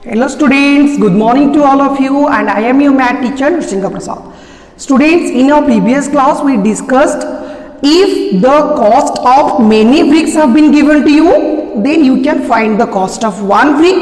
Hello students, good morning to all of you and I am your math teacher Nrsinga Prasad. Students, in our previous class we discussed if the cost of many bricks have been given to you, then you can find the cost of one brick,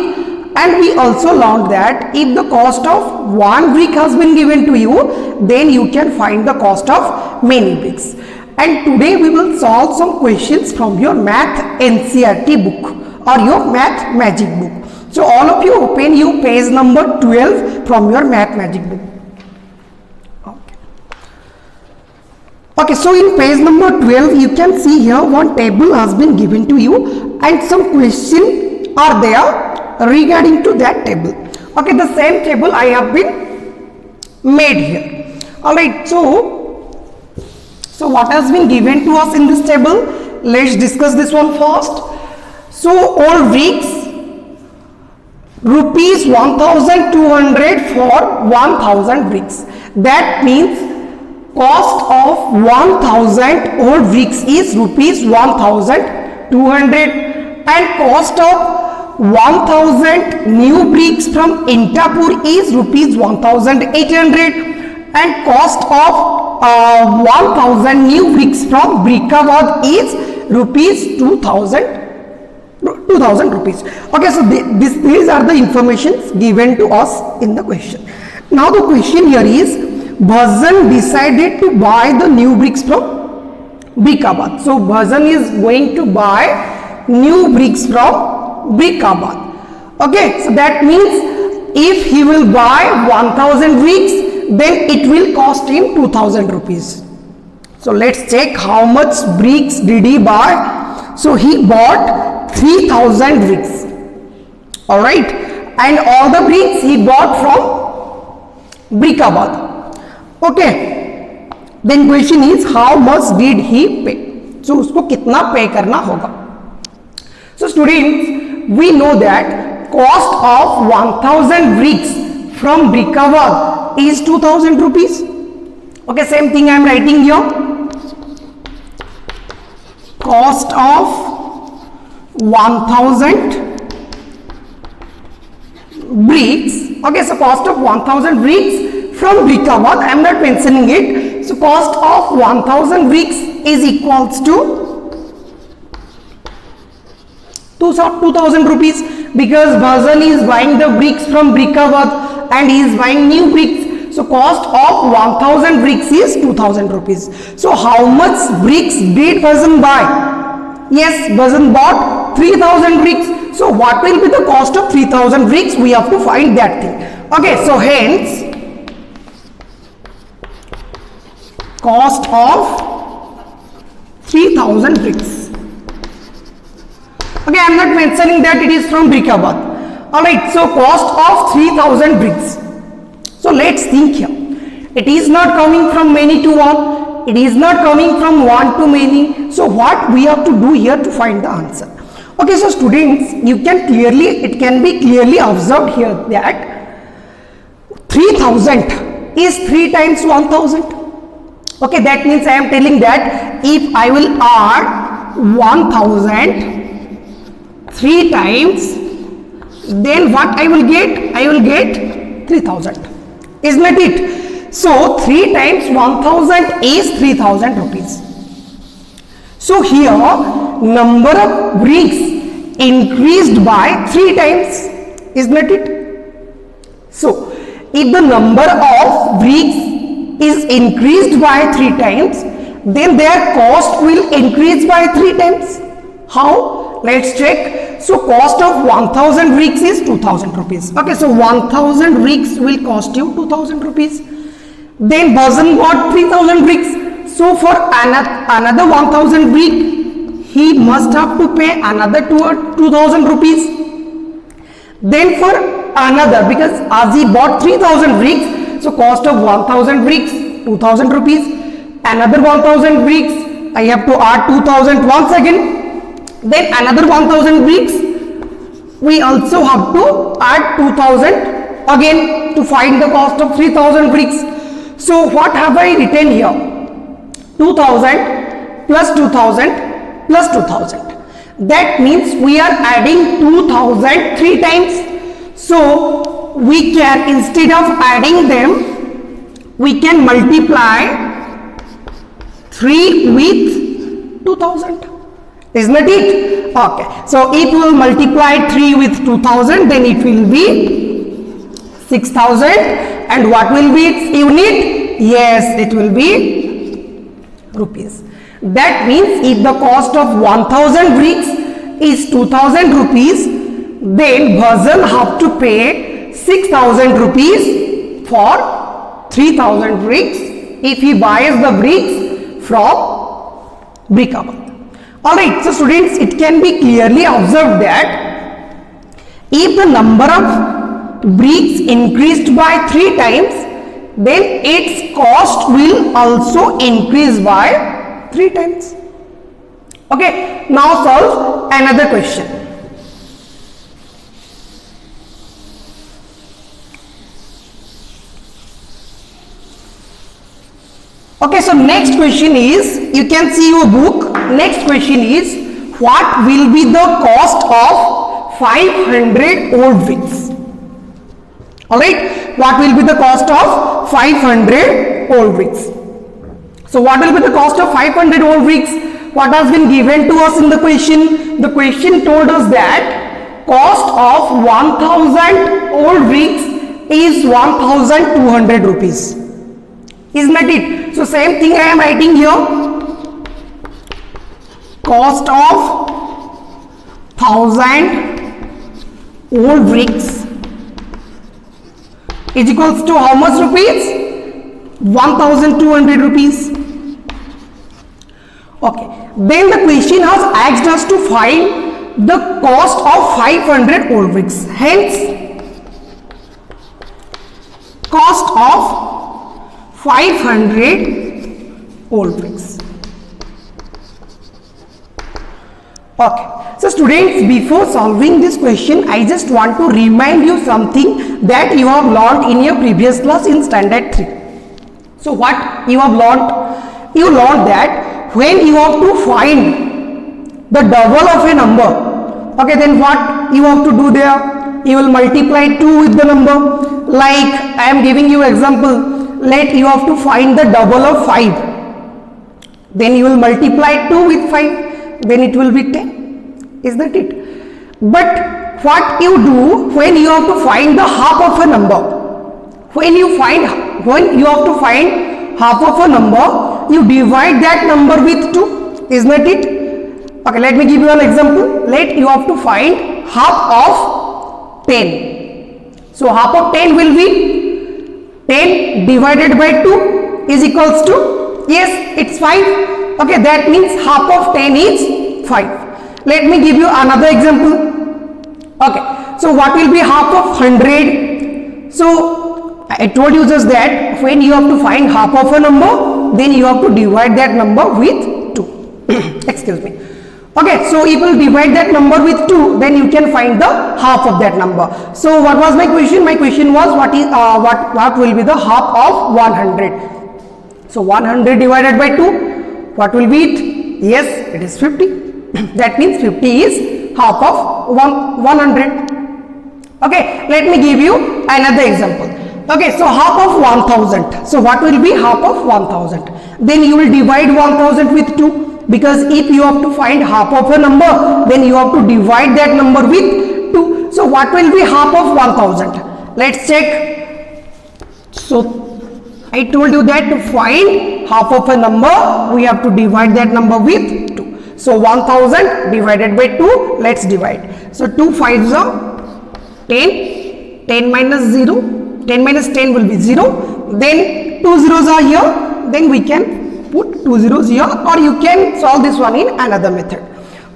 and we also learned that if the cost of one brick has been given to you, then you can find the cost of many bricks. And today we will solve some questions from your math NCERT book or your math magic book. So all of you open your page number 12 from your math magic book. Okay, so in page number 12 you can see here one table has been given to you and some questions are there regarding to that table. Okay, the same table I have been made here. Alright, so what has been given to us in this table? Let's discuss this one first. So all bricks rupees 1200 for 1000 bricks. That means cost of 1000 old bricks is rupees 1200 and cost of 1000 new bricks from Intapur is rupees 1800 and cost of 1000 new bricks from Brikabad is rupees 2000 rupees. Okay, so these are the informations given to us in the question. Now the question here is, Bhajan decided to buy the new bricks from Brikabad. So Bhajan is going to buy new bricks from Brikabad. Okay, so that means if he will buy 1000 bricks, then it will cost him 2000 rupees. So let's check how much bricks did he buy. So he bought 3000 bricks. Alright, and all the bricks he bought from Brikabad. Okay, then question is how much did he pay? So उसको कितना पे करना होगा? So students, we know that cost of 1000 bricks from Brikabad is 2000 rupees. Okay, same thing I am writing here. Cost of 1000 bricks. Okay, so cost of 1000 bricks from Brikabad, I am not mentioning it. So cost of 1000 bricks is equals to 2000 rupees because Bhajan is buying the bricks from Brikabad and he is buying new bricks. So cost of 1000 bricks is 2000 rupees. So how much bricks did Bhajan buy? Yes, Bhajan bought 3000 bricks. So what will be the cost of 3000 bricks? We have to find that thing. Okay, so hence cost of 3000 bricks. Okay, I am not mentioning that it is from Brikabad. Alright, so cost of 3000 bricks. So let's think here. It is not coming from many to one. It is not coming from one to many. So what we have to do here to find the answer? Okay, so students, it can be clearly observed here that 3000 is 3 times 1000. Okay, that means I am telling that if I will add 1000 3 times, then what I will get? I will get 3000. Isn't it? So 3 times 1000 is 3000 rupees. So here number of bricks increased by 3 times. Isn't it? So if the number of bricks is increased by 3 times, then their cost will increase by 3 times. How? Let's check. So cost of 1000 bricks is 2000 rupees. Okay, so 1000 bricks will cost you 2000 rupees. Then Bhajan bought 3000 bricks. So for another 1000 brick, he must have to pay another 2000 rupees. Then for another, because as he bought 3000 bricks, so cost of 1000 bricks 2000 rupees. Another 1000 bricks, I have to add 2000 once again. Then another 1000 bricks, we also have to add 2000 again to find the cost of 3000 bricks. So what have I written here? 2000 plus 2000 plus 2000. That means we are adding 2000 3 times. So we can, instead of adding them, we can multiply 3 with 2000. Isn't it? Okay. So if we will multiply 3 with 2000, then it will be 6000. And what will be its unit? Yes, it will be rupees. That means if the cost of 1000 bricks is 2000 rupees, then Bhajan have to pay 6000 rupees for 3000 bricks if he buys the bricks from Brickable. Alright, so students, it can be clearly observed that if the number of bricks increased by 3 times, then its cost will also increase by 3 times. Okay, now solve another question. Okay, so next question is, you can see your book. Next question is, what will be the cost of 500 old bricks? Alright, what will be the cost of 500 old bricks? So what will be the cost of 500 old bricks? What has been given to us in the question? The question told us that cost of 1000 old bricks is 1200 rupees. Isn't that it? So same thing I am writing here. Cost of 1000 old bricks is equals to how much rupees? 1200 rupees. Okay. Then the question has asked us to find the cost of 500 old bricks. Hence, cost of 500 old bricks. Okay. So students, before solving this question, I just want to remind you something that you have learned in your previous class in standard 3. So what you have learned? You learned that when you have to find the double of a number, okay, then what you have to do there? You will multiply 2 with the number. Like I am giving you example. Let you have to find the double of 5. Then you will multiply 2 with 5. Then it will be 10. Is that it? But what you do when you have to find the half of a number? When you have to find half of a number, you divide that number with 2. Isn't that it? Okay, let me give you an example. Let you have to find half of 10. So half of 10 will be 10 divided by 2 is equals to, yes, it's 5. Okay, that means half of 10 is 5. Let me give you another example. Okay, so what will be half of 100? So I told you just that when you have to find half of a number, then you have to divide that number with 2. Excuse me. Okay, so if you divide that number with 2, then you can find the half of that number. So what was my question? My question was what will be the half of 100? So 100 divided by 2, what will be it? Yes, it is 50. That means 50 is half of 100. Okay, let me give you another example. Okay, so half of 1000. So what will be half of 1000? Then you will divide 1000 with 2. Because if you have to find half of a number, then you have to divide that number with 2. So what will be half of 1000? Let's check. So I told you that to find half of a number, we have to divide that number with 2. So 1000 divided by 2, let's divide. So 2 5s are 10, 10 minus 0, 10 minus 10 will be 0. Then 2 zeros are here, then we can put 2 zeros here, or you can solve this one in another method.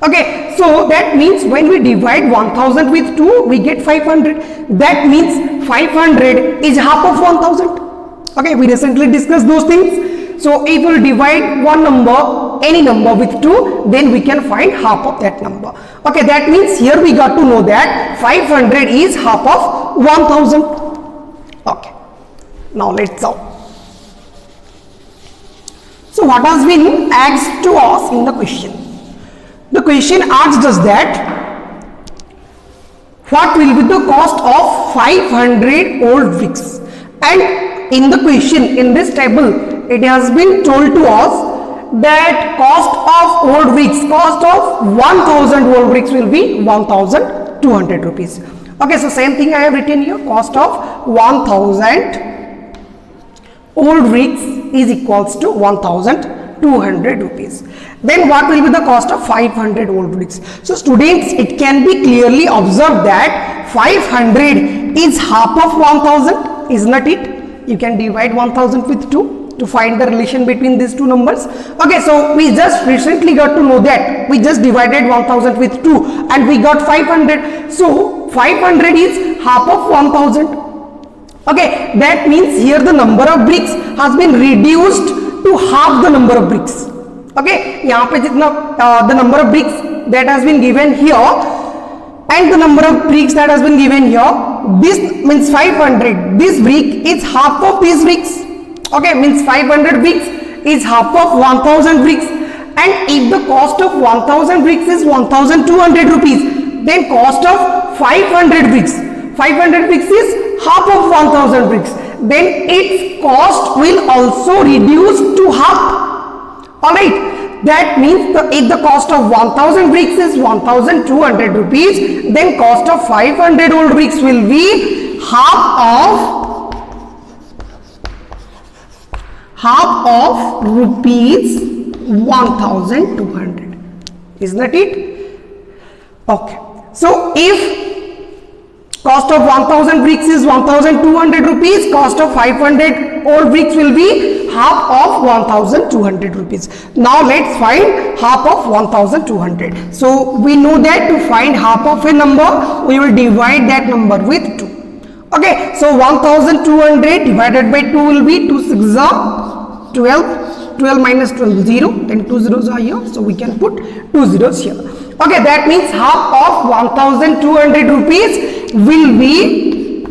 Okay, so that means when we divide 1000 with 2, we get 500. That means 500 is half of 1000. Okay, we recently discussed those things. So if we divide one number, any number with 2, then we can find half of that number. Okay, that means here we got to know that 500 is half of 1000. Okay, now let's solve. So what has been asked to us in the question? The question asked us that what will be the cost of 500 old bricks? And in the question, in this table, it has been told to us that cost of old bricks, cost of 1000 old bricks will be 1200 rupees. Okay, so same thing I have written here, cost of 1000 old bricks is equals to 1200 rupees. Then what will be the cost of 500 old bricks? So students, it can be clearly observed that 500 is half of 1000, is not it? You can divide 1000 with 2 to find the relation between these two numbers. Okay, so we just recently got to know that we just divided 1000 with 2 and we got 500. So 500 is half of 1000. Okay, that means here the number of bricks has been reduced to half the number of bricks. Okay, यहाँ पे जितना the number of bricks that has been given here and the number of bricks that has been given here, this means 500. This brick is half of these bricks. Okay, means 500 bricks is half of 1000 bricks. And if the cost of 1000 bricks is 1200 rupees, then cost of 500 bricks is half of 1000 bricks. Then its cost will also reduce to half. Alright, that means if the cost of 1000 bricks is 1200 rupees, then cost of 500 old bricks will be half of rupees 1200. Isn't that it? Okay. So if cost of 1000 bricks is 1200 rupees, cost of 500 old bricks will be half of 1200 rupees. Now let's find half of 1200. So we know that to find half of a number, we will divide that number with 2. Okay, so 1200 divided by 2 will be 2 6 are 12, 12 minus 12 0, then 2 zeros are here, so we can put 2 zeros here. Okay, that means half of 1200 rupees will be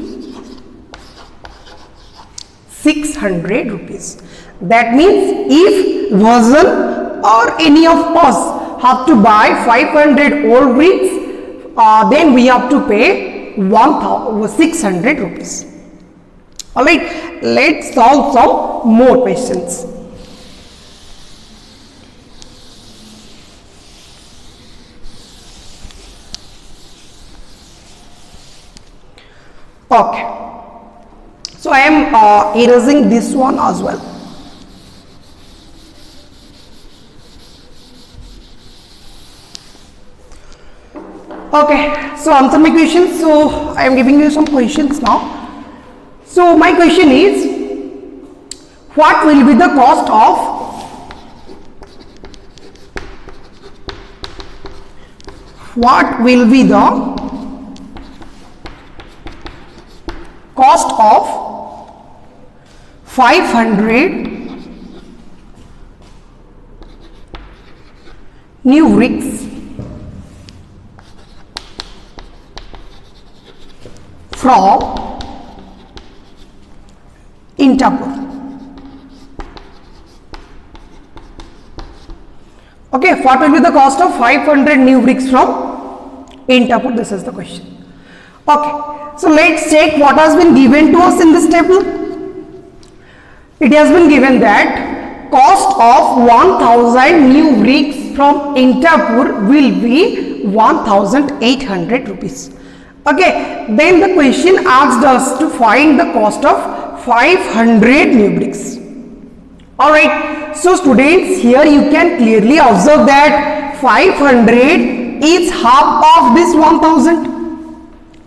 600 rupees. That means if Vasan or any of us have to buy 500 old bricks, then we have to pay 600 rupees. Alright, let's solve some more questions. Okay, so I am erasing this one as well. Okay, so answer my question. So I am giving you some questions now. So my question is, what will be the cost of 500 new bricks from Intapur? Okay, what will be the cost of 500 new bricks from Intapur? This is the question. Okay, so let's check what has been given to us in this table. It has been given that cost of 1000 new bricks from Intapur will be 1800 rupees. Okay, then the question asked us to find the cost of 500 new bricks. Alright, so students, here you can clearly observe that 500 is half of this 1000.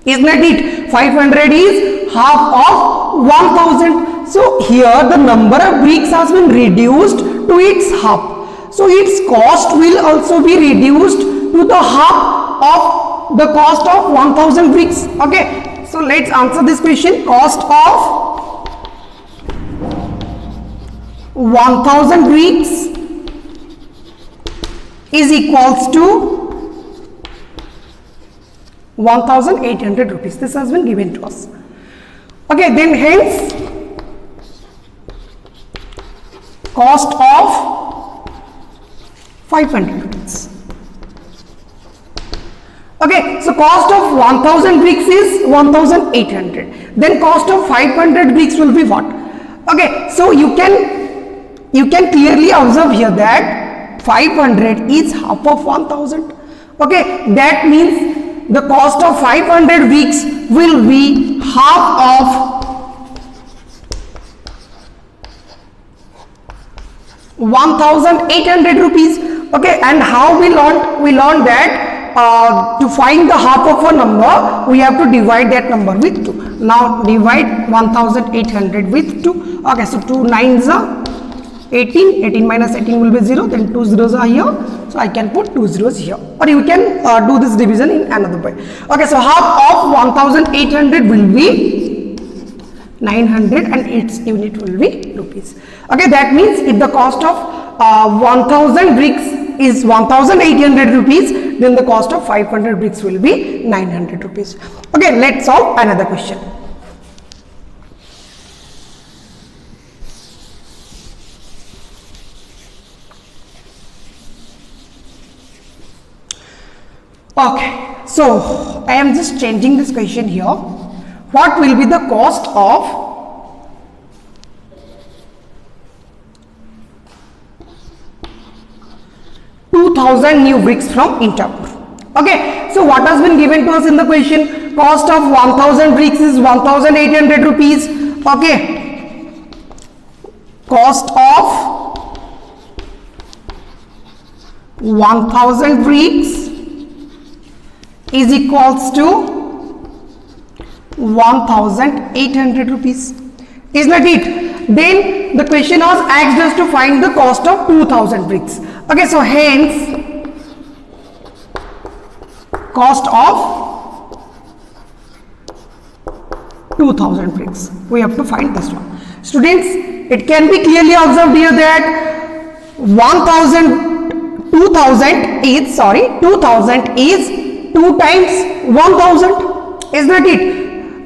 Isn't it? 500 is half of 1000. So here the number of bricks has been reduced to its half. So its cost will also be reduced to the half of the cost of 1000 bricks. Okay, so let's answer this question. Cost of 1000 bricks is equals to 1800 rupees. This has been given to us. Okay, then hence cost of 500 rupees. Okay, so cost of 1000 bricks is 1800. Then cost of 500 bricks will be what? Okay, so you can clearly observe here that 500 is half of 1000. Okay, that means the cost of 500 bricks will be half of 1800 rupees. Okay, and how we learned that to find the half of a number we have to divide that number with 2. Now divide 1800 with 2. Okay, so 2 9s are 18, 18 minus 18 will be 0, then 2 zeros are here, so I can put 2 zeros here, or you can do this division in another way. Okay, so half of 1800 will be 900 and its unit will be rupees. Okay, that means if the cost of 1000 bricks is 1800 rupees, then the cost of 500 bricks will be 900 rupees. Okay, let's solve another question. Okay, so I am just changing this question here. What will be the cost of 2000 new bricks from Interpur? Okay, so what has been given to us in the question? Cost of 1000 bricks is 1800 rupees. Okay, cost of 1000 bricks is equals to 1800 rupees. Is not it? Then the question was asked us to find the cost of 2000 bricks. Okay, so hence cost of 2000 bricks, we have to find this one. Students, it can be clearly observed here that 2000 is 2 times 1000, is not it?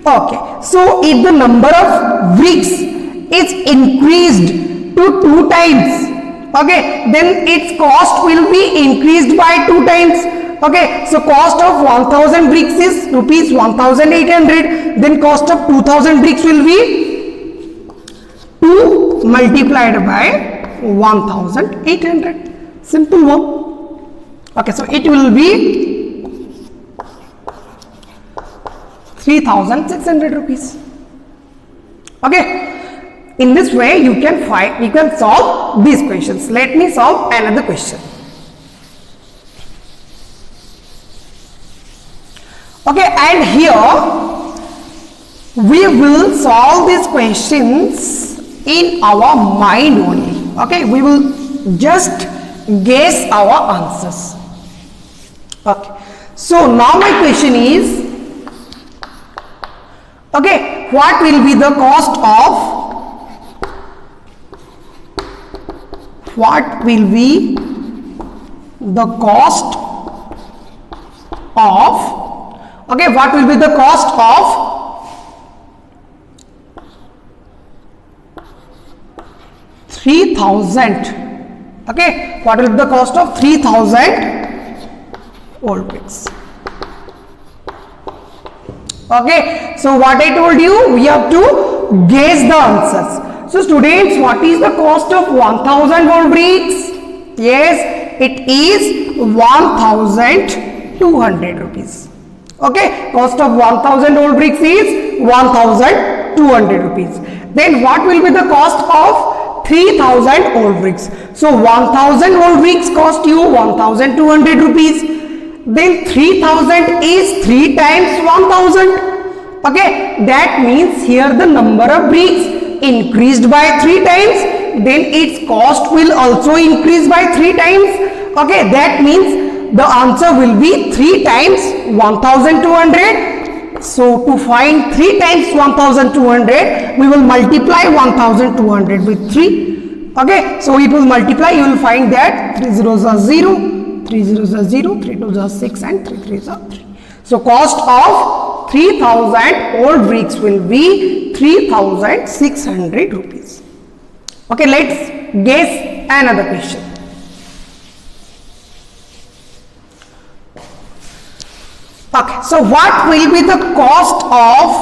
Okay, so if the number of bricks is increased to 2 times, okay, then its cost will be increased by 2 times. Okay, so cost of 1000 bricks is rupees 1800, then cost of 2000 bricks will be 2 multiplied by 1800. Simple one. Okay, so it will be 3600 rupees. Okay, in this way you can solve these questions. Let me solve another question. Okay, and here we will solve these questions in our mind only. Okay, we will just guess our answers. Okay, so now my question is, okay, what will be the cost of, okay, what will be the cost of 3000? Okay, what will be the cost of 3000 old bricks? Okay, so what I told you, we have to guess the answers. So students, what is the cost of 1000 old bricks? Yes, it is 1200 rupees. Okay, cost of 1000 old bricks is 1200 rupees. Then what will be the cost of 3000 old bricks? So 1000 old bricks cost you 1200 rupees. Then 3000 is 3 times 1000. Okay, that means here the number of bricks increased by 3 times, then its cost will also increase by 3 times. Okay, that means the answer will be 3 times 1200. So to find 3 times 1200, we will multiply 1200 with 3. Okay, so it will multiply, you will find that 3 zeros are 0, 3 zeros are 0, 3 2s are 6 and 3 3s are 3. So cost of 3000 old bricks will be 3600 rupees. Okay, let's guess another question. Okay, so what will be the cost of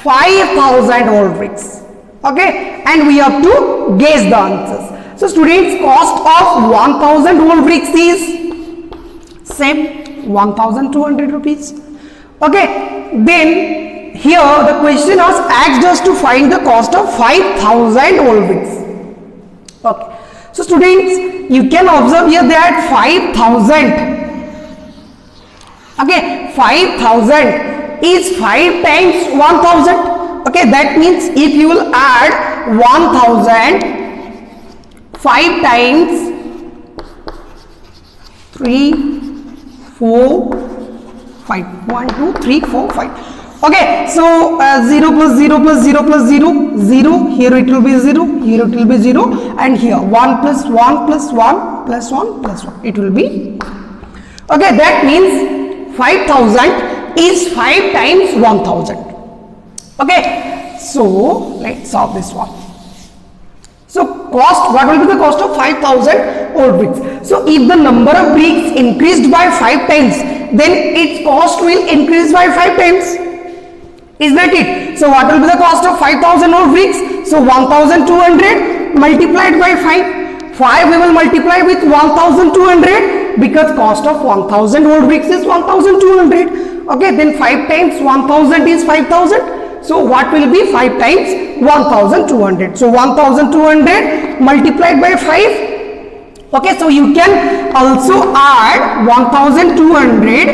5,000 old bricks? Okay, and we have to guess the answers. So students, cost of 1,000 old bricks is same 1,200 rupees. Okay, then here the question was asked us to find the cost of 5,000 old bricks. Okay, so students, you can observe here that 5,000. Okay, 5,000 is 5 times 1,000. Okay, that means if you will add 1,000 5 times 3, 4, 5. 1, 2, 3, 4, 5. Okay, so 0 plus 0 plus 0 plus 0, 0. Here it will be 0, here it will be 0, and here 1 plus 1 plus 1 plus 1 plus 1. It will be. Okay, that means 5,000 is 5 times 1,000. Okay, so let's solve this one. So cost, what will be the cost of 5,000 old bricks? So if the number of bricks increased by 5 times, then its cost will increase by 5 times. Is that it? So what will be the cost of 5,000 old bricks? So 1,200 multiplied by 5. 5 we will multiply with 1,200 because cost of 1,000 old bricks is 1,200. Okay, then 5 times 1,000 is 5,000. So what will be 5 times 1,200? So 1,200 multiplied by 5. Okay, so you can also add 1,200.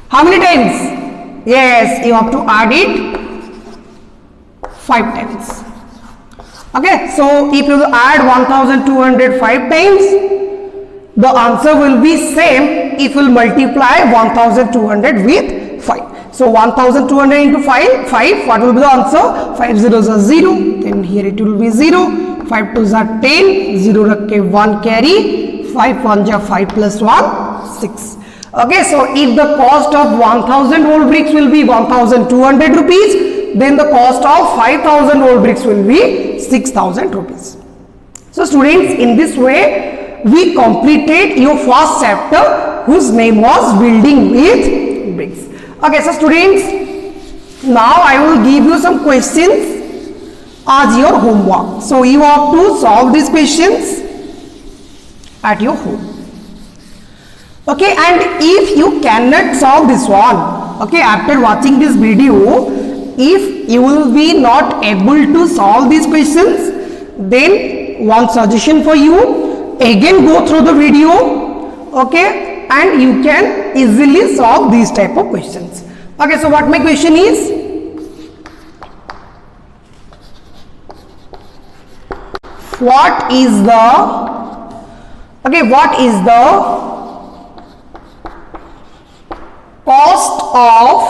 How many times? Yes, you have to add it 5 times. Okay, so if you add 1,200 5 times, the answer will be same if you multiply 1,200 with 5. So 1,200 into 5, what will be the answer? 5 zeros are 0, then here it will be 0, 5 twos are 10, 0 rakhe 1 carry, 5 ones are 5 plus 1, 6. Okay, so if the cost of 1,000 old bricks will be 1,200 rupees, then the cost of 5,000 old bricks will be 6,000 rupees. So students, in this way, we completed your first chapter whose name was building with bricks. Okay, so students, now I will give you some questions as your homework. So you have to solve these questions at your home. Okay, and if you cannot solve this one, okay, after watching this video, if you will be not able to solve these questions, then one suggestion for you, again go through the video, okay, and you can easily solve these type of questions. Okay, so what my question is? What is the cost of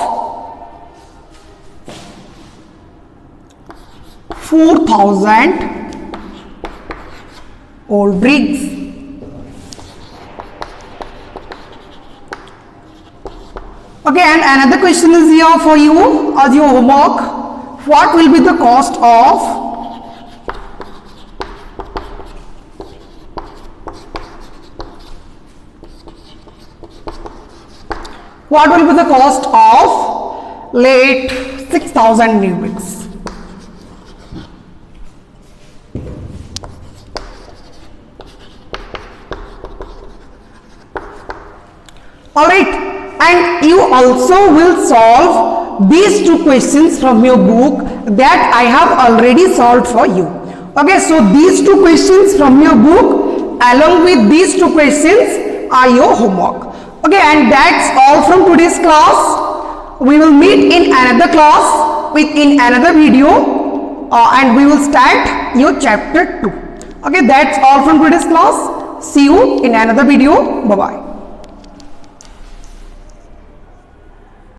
4,000 old bricks? Okay, and another question is here for you as your homework. What will be the cost of late 6,000 new bricks? Alright, and you also will solve these two questions from your book that I have already solved for you. Okay, so these two questions from your book along with these two questions are your homework. Okay, and that's all from today's class. We will meet in another class in another video and we will start your chapter 2. Okay, that's all from today's class. See you in another video. Bye bye.